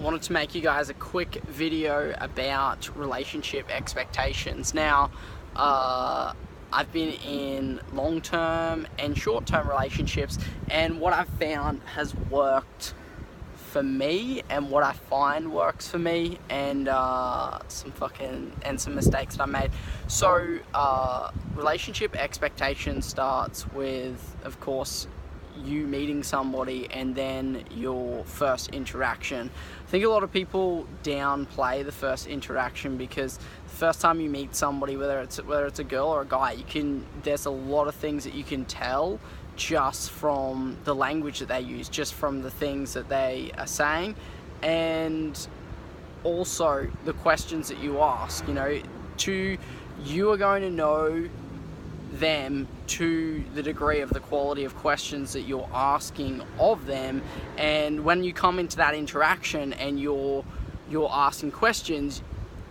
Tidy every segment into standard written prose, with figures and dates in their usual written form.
wanted to make you guys a quick video about relationship expectations. Now, I've been in long-term and short-term relationships, and what I've found has worked for me and what I find works for me, and some mistakes that I made. So relationship expectation starts with, of course, you meeting somebody and then your first interaction. I think a lot of people downplay the first interaction because the first time you meet somebody, whether it's a girl or a guy, there's a lot of things that you can tell just from the language that they use, just from the things that they are saying, and also the questions that you ask. You are going to know them to the degree of the quality of questions that you're asking of them. And when you come into that interaction and you're asking questions,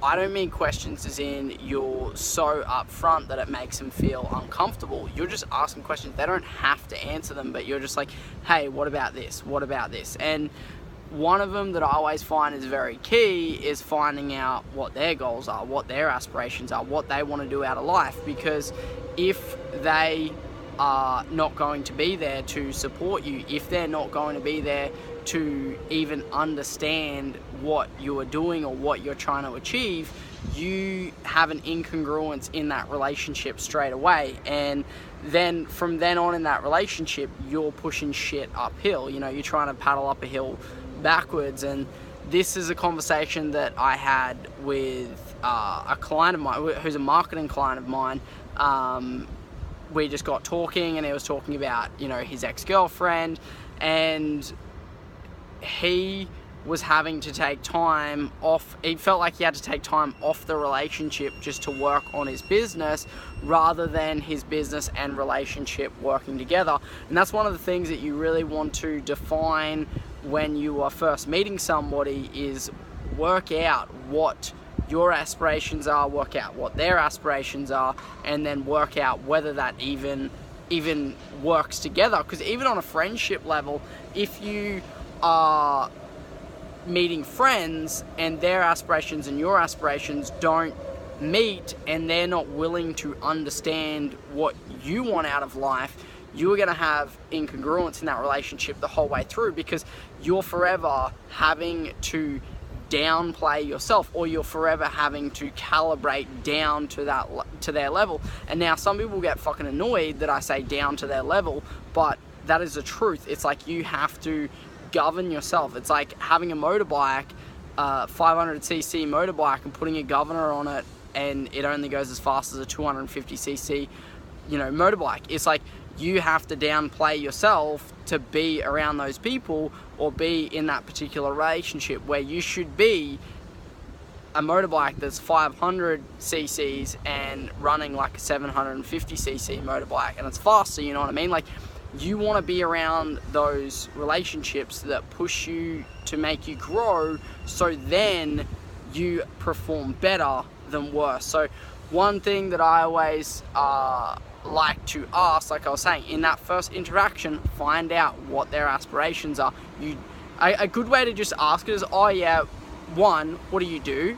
I don't mean questions as in you're so upfront that it makes them feel uncomfortable. You're just asking questions. They don't have to answer them, but you're just like, hey, what about this? What about this? And one of them that I always find is very key is finding out what their goals are, what their aspirations are, what they want to do out of life. Because if they are not going to be there to support you, if they're not going to be there to even understand what you are doing or what you're trying to achieve, you have an incongruence in that relationship straight away. And then from then on in that relationship, you're pushing shit uphill. You're trying to paddle up a hill backwards. And this is a conversation that I had with a client of mine who's a marketing client of mine. We just got talking, and he was talking about his ex-girlfriend, and he was having to take time off. He felt like he had to take time off the relationship just to work on his business, rather than his business and relationship working together. And that's one of the things that you really want to define when you are first meeting somebody, is work out what your aspirations are, work out what their aspirations are, and then work out whether that even works together. Because even on a friendship level, if you are meeting friends and their aspirations and your aspirations don't meet, and they're not willing to understand what you want out of life, you are going to have incongruence in that relationship the whole way through, because you're forever having to downplay yourself, or you're forever having to calibrate down to their level. And now some people get fucking annoyed that I say down to their level, but that is the truth. It's like you have to govern yourself. It's like having a motorbike, 500cc motorbike, and putting a governor on it, and it only goes as fast as a 250cc motorbike. It's like you have to downplay yourself to be around those people, or be in that particular relationship, where you should be a motorbike that's 500 cc's and running like a 750cc motorbike, and it's faster. You know what I mean? Like, you want to be around those relationships that push you to make you grow, so then you perform better than worse. So one thing that I always like to ask, like I was saying, in that first interaction, find out what their aspirations are. A good way to just ask is, oh yeah, one, what do you do?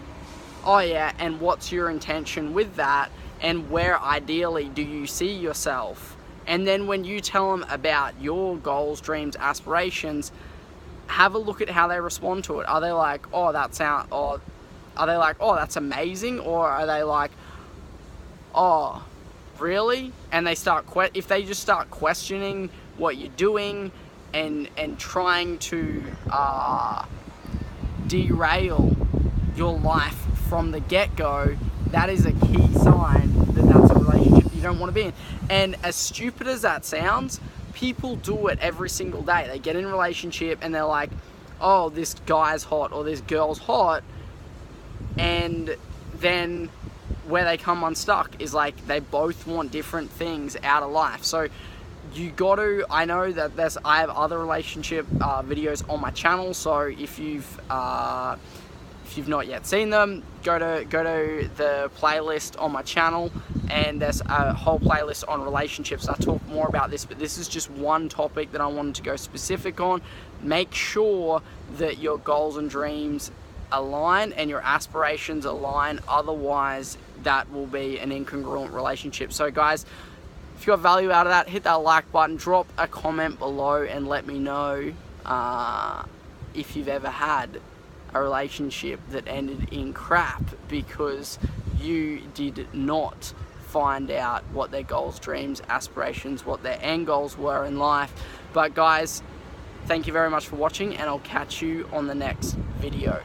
Oh yeah, and what's your intention with that? And where ideally do you see yourself? And then when you tell them about your goals, dreams, aspirations, have a look at how they respond to it. Are they like, oh, that's amazing? Or are they like, oh, really? And they if they just start questioning what you're doing and trying to derail your life from the get-go, that is a key sign that that's a relationship you don't want to be in. And as stupid as that sounds, people do it every single day. They get in a relationship and they're like, oh, this guy's hot or this girl's hot, and then where they come unstuck is like they both want different things out of life. So you got to, I know that I have other relationship videos on my channel, so if if you've not yet seen them, go to the playlist on my channel, and there's a whole playlist on relationships. I talk more about this, but this is just one topic that I wanted to go specific on. Make sure that your goals and dreams align and your aspirations align, otherwise that will be an incongruent relationship. So guys, if you got value out of that, hit that like button, drop a comment below and let me know if you've ever had a relationship that ended in crap because you did not find out what their goals, dreams, aspirations, what their end goals were in life. But guys, thank you very much for watching, and I'll catch you on the next video.